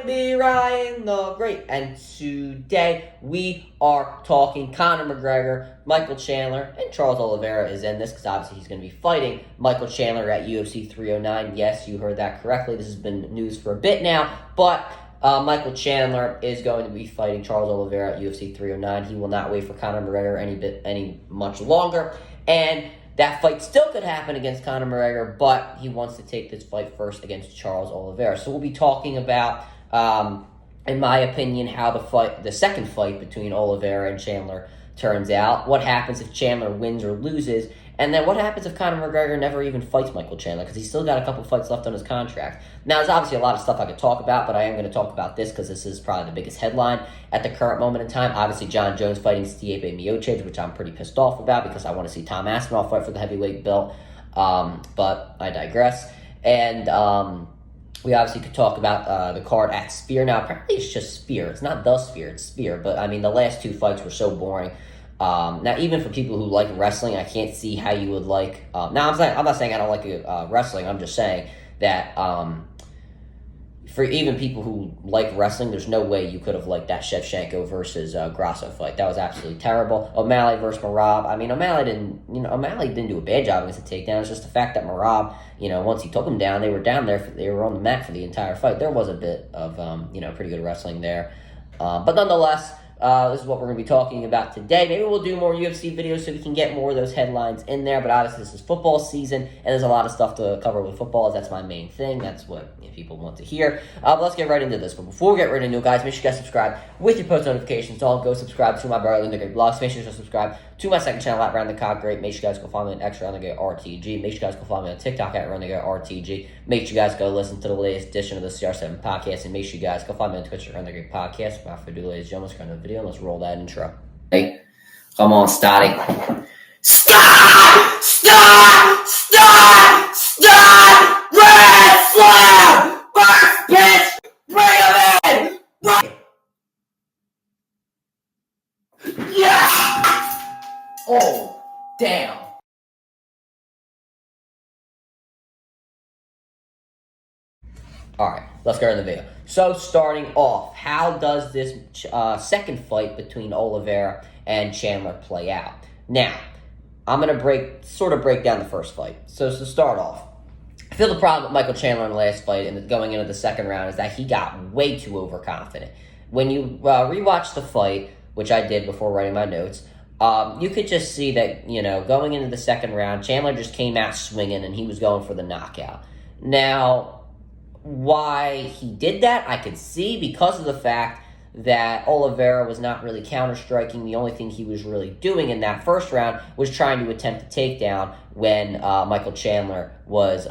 Ryan B. Ryan the Great, and today we are talking Conor McGregor, Michael Chandler, and Charles Olivera is in this because obviously he's going to be fighting Michael Chandler at UFC 309. Yes, you heard that correctly. This has been news for a bit now, but Michael Chandler is going to be fighting Charles Olivera at UFC 309. He will not wait for Conor McGregor any much longer, and that fight still could happen against Conor McGregor, but he wants to take this fight first against Charles Olivera. So we'll be talking about, in my opinion, how the second fight between Olivera and Chandler turns out, what happens if Chandler wins or loses, and then what happens if Conor McGregor never even fights Michael Chandler, because he's still got a couple fights left on his contract. Now, there's obviously a lot of stuff I could talk about, but I am going to talk about this because this is probably the biggest headline at the current moment in time. Obviously, John Jones fighting Stipe Miocic, which I'm pretty pissed off about because I want to see Tom Aspinall fight for the heavyweight belt, but I digress. And we obviously could talk about the card at Spear. Now, apparently it's just Spear. It's not the Spear, it's Spear. But, I mean, the last two fights were so boring. Now, even for people who like wrestling, I can't see how you would like... I'm not saying I don't like wrestling. I'm just saying that for even people who like wrestling, there's no way you could have liked that Shevchenko versus Grasso fight. That was absolutely terrible. O'Malley versus Merab. I mean, O'Malley didn't do a bad job against the takedown. It's just the fact that Merab, once he took him down, they were down there. They were on the mat for the entire fight. There was a bit of, pretty good wrestling there. But nonetheless... this is what we're going to be talking about today. Maybe we'll do more UFC videos so we can get more of those headlines in there. But obviously, this is football season, and there's a lot of stuff to cover with football. That's my main thing. That's what people want to hear. But let's get right into this. But before we get right into it, guys, make sure you guys subscribe with your post notifications on. Go subscribe to my brother, the Great Blogs. Make sure you subscribe to my second channel at Round the Cog Great. Make sure you guys go follow me on X Round the Great RTG. Make sure you guys go follow me on TikTok at Round the Great RTG. Make sure you guys go listen to the latest edition of the CR7 podcast, and make sure you guys go follow me on Twitch at Round the Great Podcast. Without further ado, ladies and gentlemen, let's go into the video and let's roll that intro. Hey, come on, Stotty. Stop! Stop! Stop! Stop! Red Slam! First pitch! Bring him in! Yeah! Oh, damn. Alright, let's go into the video. So, starting off, how does this second fight between Olivera and Chandler play out? Now, I'm going to break down the first fight. So, to start off, I feel the problem with Michael Chandler in the last fight and going into the second round is that he got way too overconfident. When you rewatch the fight, which I did before writing my notes, you could just see that, going into the second round, Chandler just came out swinging and he was going for the knockout. Now, why he did that, I could see because of the fact that Olivera was not really counter-striking. The only thing he was really doing in that first round was trying to attempt a takedown when Michael Chandler was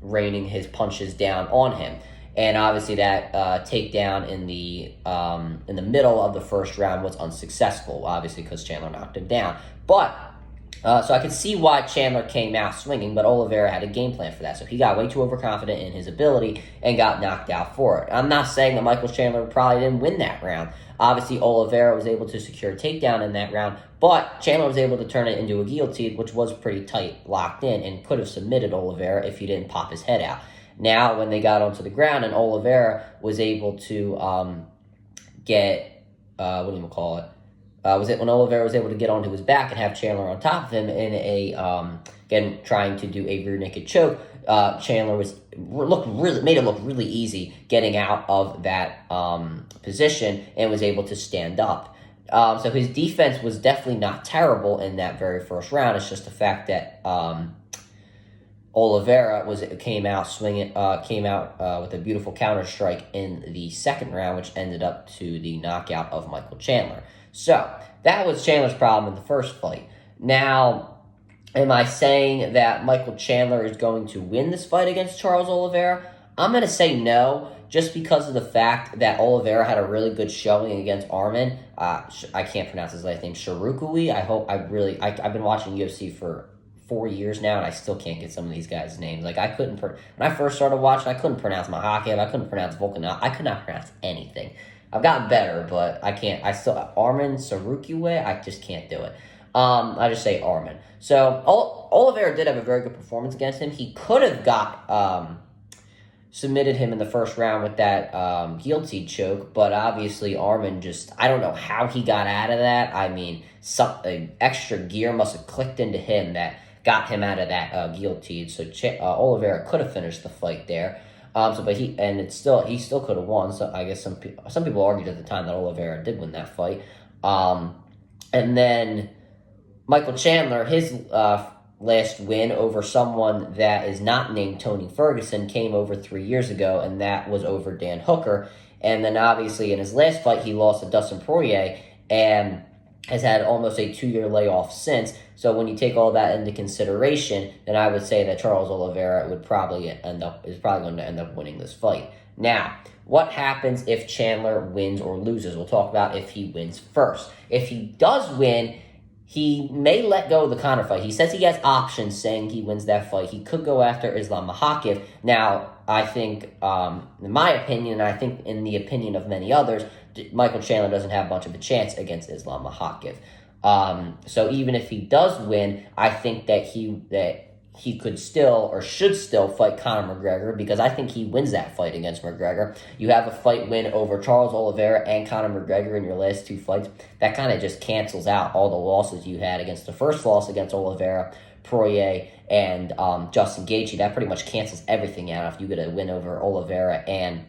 raining his punches down on him. And obviously that takedown in the middle of the first round was unsuccessful, obviously because Chandler knocked him down. But so I could see why Chandler came out swinging, but Olivera had a game plan for that. So he got way too overconfident in his ability and got knocked out for it. I'm not saying that Michael Chandler probably didn't win that round. Obviously, Olivera was able to secure a takedown in that round, but Chandler was able to turn it into a guillotine, which was pretty tight, locked in, and could have submitted Olivera if he didn't pop his head out. Now, when they got onto the ground and Olivera was able to get, when Olivera was able to get onto his back and have Chandler on top of him in again, trying to do a rear naked choke, Chandler made it look really easy getting out of that position and was able to stand up. So his defense was definitely not terrible in that very first round. It's just the fact that Olivera came out with a beautiful counter strike in the second round, which ended up to the knockout of Michael Chandler. So that was Chandler's problem in the first fight. Now, am I saying that Michael Chandler is going to win this fight against Charles Olivera? I'm going to say no, just because of the fact that Olivera had a really good showing against Arman. I can't pronounce his last name, Sharukui. I've been watching UFC for 4 years now, and I still can't get some of these guys' names. Like, when I first started watching, I couldn't pronounce Mahachev, I couldn't pronounce Volkanov, I could not pronounce anything. I've gotten better, but I can't. Arman Sarukiwe, I just can't do it. I just say Arman. So, Olivera did have a very good performance against him. He could have got submitted him in the first round with that guillotine choke, but obviously Arman I don't know how he got out of that. I mean, some extra gear must have clicked into him that got him out of that guillotine. So Olivera could have finished the fight there. But he still could have won. So I guess some people argued at the time that Olivera did win that fight. And then Michael Chandler, his last win over someone that is not named Tony Ferguson came over 3 years ago, and that was over Dan Hooker. And then obviously in his last fight, he lost to Dustin Poirier and has had almost a 2-year layoff since. So when you take all that into consideration, then I would say that Charles Oliveira is probably going to end up winning this fight. Now, what happens if Chandler wins or loses? We'll talk about if he wins first. If he does win, he may let go of the Conor fight. He says he has options saying he wins that fight. He could go after Islam Makhachev. Now, I think, in my opinion, and I think in the opinion of many others, Michael Chandler doesn't have much of a chance against Islam Makhachev. So even if he does win, I think that he could still or should still fight Conor McGregor, because I think he wins that fight against McGregor. You have a fight win over Charles Oliveira and Conor McGregor in your last 2 fights. That kind of just cancels out all the losses you had against the first loss against Oliveira, Poirier, and Justin Gaethje. That pretty much cancels everything out. If you get a win over Oliveira and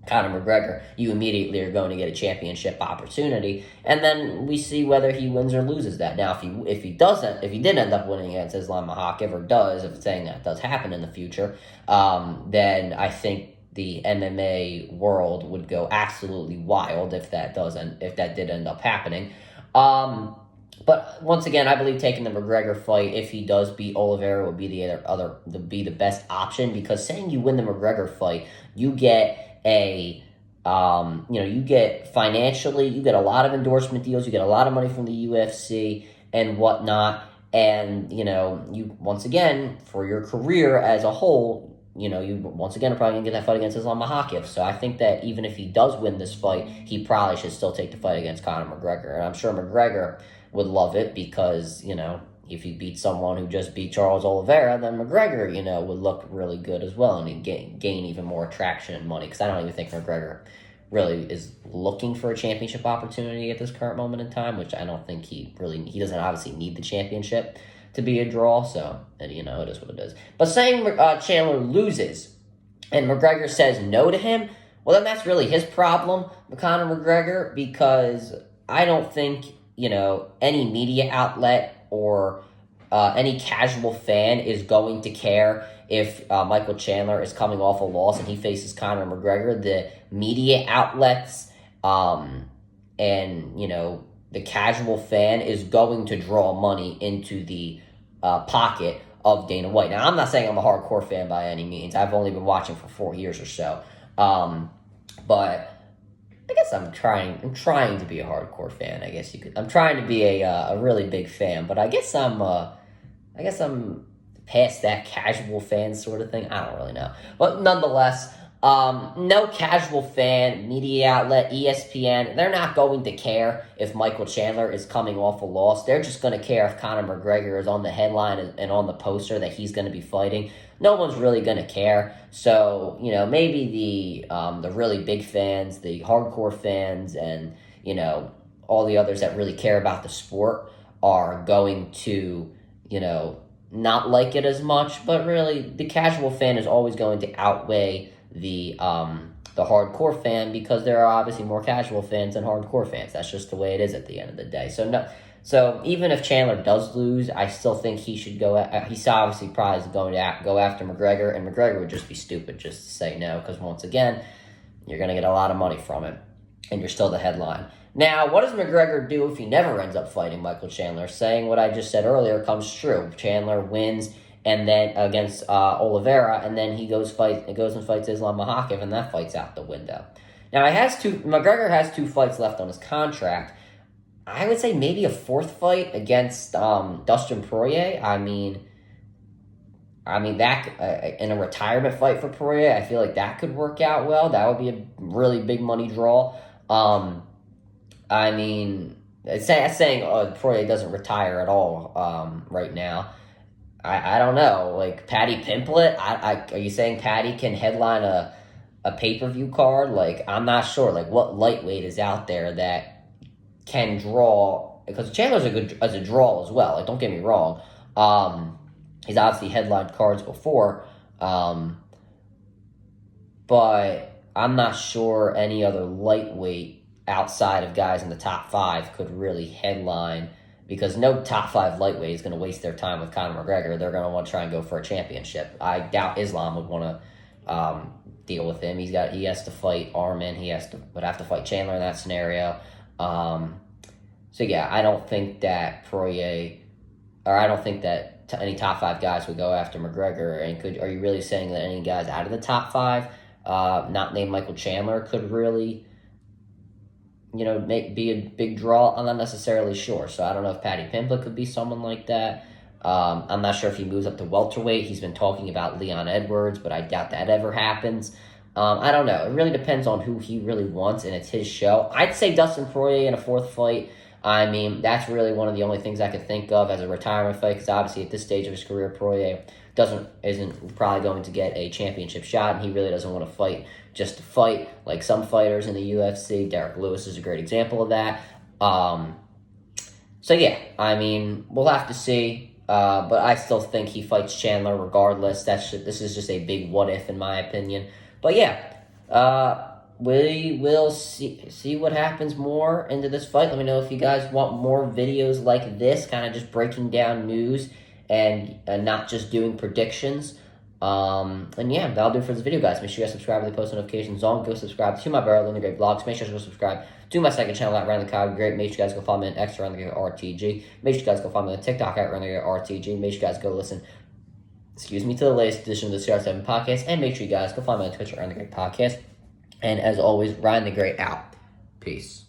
Conor McGregor, you immediately are going to get a championship opportunity, and then we see whether he wins or loses that. Now, if he did end up winning against Islam Makhachev, if saying that does happen in the future, then I think the MMA world would go absolutely wild if that did end up happening. But once again, I believe taking the McGregor fight, if he does beat Oliveira, would be the best option, because saying you win the McGregor fight, you get you get financially, you get a lot of endorsement deals, you get a lot of money from the UFC and whatnot, and you once again, for your career as a whole, you once again are probably gonna get that fight against Islam Makhachev. So I think that even if he does win this fight, he probably should still take the fight against Conor McGregor, and I'm sure McGregor would love it, because if he beats someone who just beat Charles Oliveira, then McGregor, would look really good as well, and he'd gain even more traction and money, because I don't even think McGregor really is looking for a championship opportunity at this current moment in time, which I don't think he doesn't obviously need the championship to be a draw, so, and it is what it is. But saying Chandler loses and McGregor says no to him, well, then that's really his problem, Conor McGregor, because I don't think, any media outlet or any casual fan is going to care if Michael Chandler is coming off a loss and he faces Conor McGregor. The media outlets and, the casual fan is going to draw money into the pocket of Dana White. Now, I'm not saying I'm a hardcore fan by any means. I've only been watching for 4 years or so. But I guess I'm trying to be a hardcore fan. I guess you could. I'm trying to be a really big fan, but I guess I'm past that casual fan sort of thing. I don't really know, but nonetheless, no casual fan, media outlet, ESPN, they're not going to care if Michael Chandler is coming off a loss. They're just going to care if Conor McGregor is on the headline and on the poster that he's going to be fighting. No one's really going to care. So, maybe the really big fans, the hardcore fans, and, all the others that really care about the sport are going to, not like it as much. But really, the casual fan is always going to outweigh the hardcore fan, because there are obviously more casual fans than hardcore fans. That's just the way it is at the end of the day. So even if Chandler does lose, I still think he should go. He's obviously probably going to go after McGregor, and McGregor would just be stupid just to say no, because once again, you're going to get a lot of money from it, and you're still the headline. Now, what does McGregor do if he never ends up fighting Michael Chandler? Saying what I just said earlier comes true. Chandler wins and then against Olivera, and then he goes and fights Islam Makhachev, and that fight's out the window. Now, McGregor has 2 fights left on his contract. I would say maybe a 4th fight against Dustin Poirier. I mean that in a retirement fight for Poirier, I feel like that could work out well. That would be a really big money draw. It's saying Poirier doesn't retire at all right now. I don't know. Like Paddy Pimblett, are you saying Paddy can headline a a pay-per-view card, like, I'm not sure, like, what lightweight is out there that can draw, because Chandler's a good as a draw as well, like, don't get me wrong. He's obviously headlined cards before, but I'm not sure any other lightweight outside of guys in the top 5 could really headline, because no top 5 lightweight is going to waste their time with Conor McGregor. They're going to want to try and go for a championship. I doubt Islam would want to deal with him. He has to fight Arman. Would have to fight Chandler in that scenario. So yeah, I don't think that any top 5 guys would go after McGregor. And are you really saying that any guys out of the top 5, not named Michael Chandler, could really, be a big draw? I'm not necessarily sure. So I don't know if Paddy Pimblett could be someone like that. I'm not sure if he moves up to welterweight. He's been talking about Leon Edwards, but I doubt that ever happens. I don't know. It really depends on who he really wants, and it's his show. I'd say Dustin Poirier in a 4th fight. I mean, that's really one of the only things I could think of as a retirement fight, because obviously at this stage of his career, Poirier isn't probably going to get a championship shot, and he really doesn't want to fight just to fight, like some fighters in the UFC. Derek Lewis is a great example of that. So yeah, I mean, we'll have to see, but I still think he fights Chandler regardless. This is just a big what if in my opinion. But yeah, we will see what happens more into this fight. Let me know if you guys want more videos like this, kind of just breaking down news and not just doing predictions. And yeah, that'll do it for this video, guys. Make sure you guys subscribe to the post notifications on. Go subscribe to my Barrel in the Great vlogs. Make sure you guys go subscribe to my second channel at Ryan the Cog Great. Make sure you guys go follow me on X around the RTG. Make sure you guys go follow me on TikTok at Ryan the Great RTG. Make sure you guys go listen to the latest edition of the CR7 podcast. And make sure you guys go follow me on Twitch at Ryan the Great Podcast. And as always, Ryan the Great out. Peace.